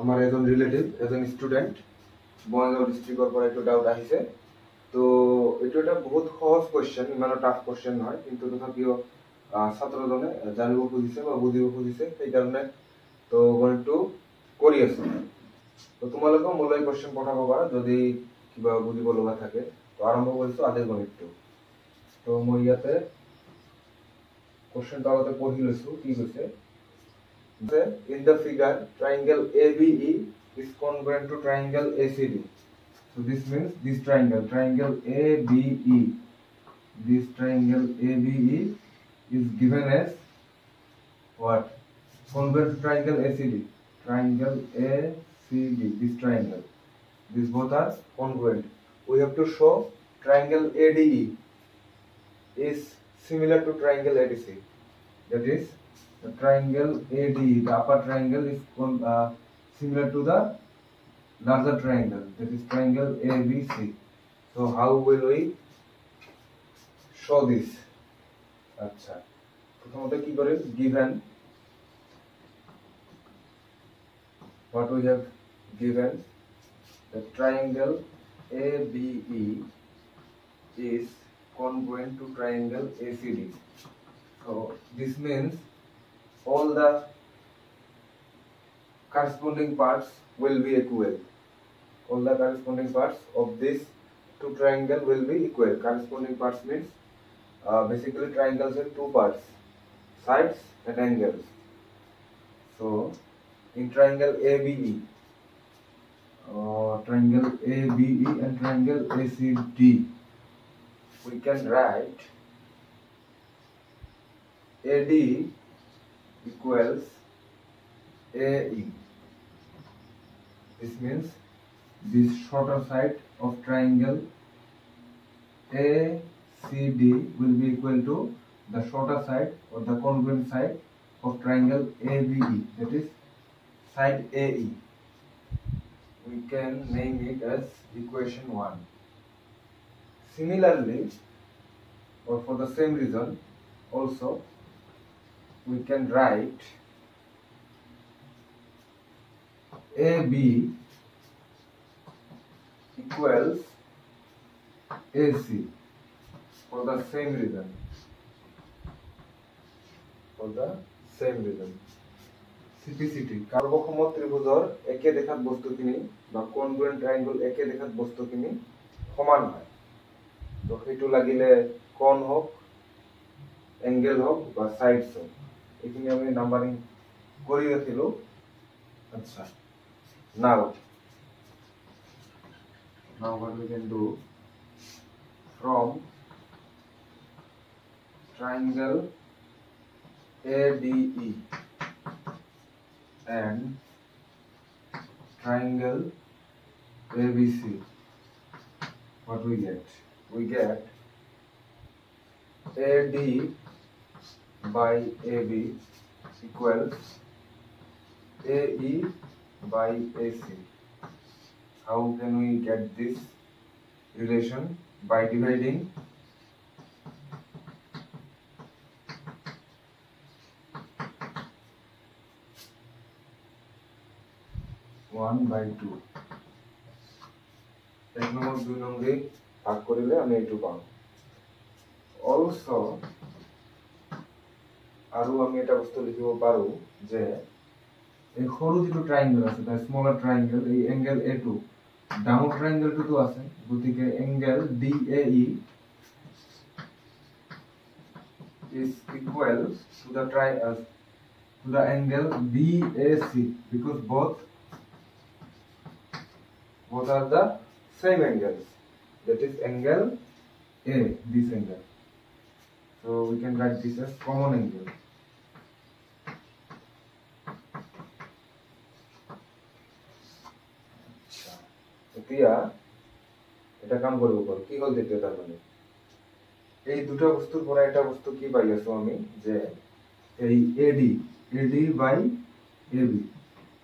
আমার এজন রিলেটিভ এজন স্টুডেন্ট বঙাইগাঁও ডিস্ট্রিক্টৰ পৰা এইটো ডাউট আহিছে। তো এইটো এটা বহুত সহজ কোৱেশ্চন, ইমানো টাফ কোৱেশ্চন নহয়, কিন্তু তথাপিও ছাত্ৰজনে জানিব খুজিছে বা বুজিব খুজিছে, সেইকাৰণে তো গণিতটো কৰি আছো। তো তোমালোকেও মোলৈ কোৱেশ্চন পঠাব পাৰা যদি কিবা বুজিব লগা থাকে। তো আৰম্ভ কৰিছো আজিৰ গণিতটো। তো মই ইয়াতে কোৱেশ্চনটো আগতে পঢ়ি লৈছো কি কৈছে। In the figure, triangle ABE is congruent to triangle ACD. So this means this triangle ABE, this triangle ABE is given as what? Congruent to triangle ACD. Triangle ACD, this triangle. These both are congruent. We have to show triangle ADE is similar to triangle ADC. That is, the triangle ADE, the upper triangle is similar to the larger triangle, that is triangle ABC. So how will we show this? আচ্ছা, প্রথমত কি করে, given what we have given, the triangle ABE is congruent to triangle ACD. So this means all the corresponding parts will be equal. All the corresponding parts of this two triangle will be equal. Corresponding parts means basically triangles have two parts, sides and angles. So in triangle ABE and triangle ACD, we can write AD equals AE. This means this shorter side of triangle ACD will be equal to the shorter side or the congruent side of triangle ABE, that is side AE. We can name it as equation 1. Similarly, or for the same reason also, we can write AB equals AC for the same reason. Simplicity. কার্বক্ষম ত্রিভুজৰ একে দেখাত বস্তুখিনি বা কনগ্ৰুয়েন্ট ট্ৰায়াঙ্গল একে দেখাত বস্তুখিনি সমান হয়। তো সেইটো লাগিলে কোণ হোক, এঙ্গেল হোক বা সাইডস হোক, এইখিনি আমি নাম্বারিং কৰি ৰাখিলো। আচ্ছা, now what we can do, from triangle ADE and triangle ABC, what we get? We get AD by AB equals AE by AC. How can we get this relation? By dividing 1/2. 1 নম্বর 2 নম্বরে ভাগ করিলে আমি এইটো পাম। Also আৰু আমি এটা বস্তু লিখিব পাৰো যে এই সৰু যেটো ট্রায়াঙ্গল আছে, দা স্মলার ট্রায়াঙ্গল, এই এঙ্গেল A2 ডাঙৰ ট্রায়াঙ্গলটো আছে, গতিকে angle DAE is equal to the angle BAC, because both are the same angles, that is angle A, this angle. So we can write this as common angle. এতিয়া এটা কাম কৰিব পাৰো, কি হল দেখতে, তার মানে এই দুটো বস্তুৰ পৰা এটা বস্তু কি পাই আছো আমি, যে এই AD by AB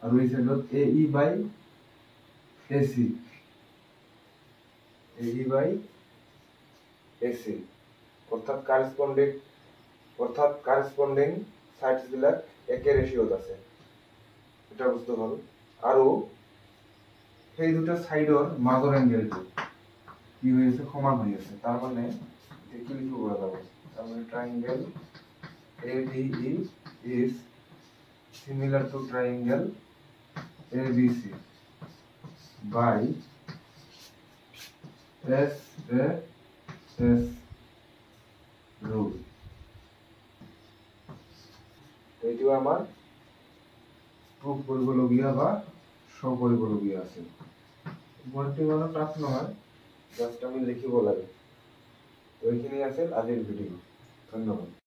আৰু এই সাইডত AE by AC, AE by AC, অর্থাৎ কারেসপন্ডিং সাইডস বিলাক একে রেশিওত আছে। এটা বুঝতে হবে। আৰু সেই দুটা সাইডৰ মাজৰ এংগেলটো কি হৈ আছে সমান হৈ আছে তাৰ মানে কি লিখিব পৰা যাব তাৰ মানে triangle ABE is similar to triangle ABC by SAS rule. এইটো আমাৰ প্রুফ কৰিবলগীয়া বা শো কৰিবলগীয়া আছে বলটি মানে টাফ নহয় জাস্ট আমি লিখিব লাগে এইখিনি আছিল আজিৰ ভিডিও ধন্যবাদ।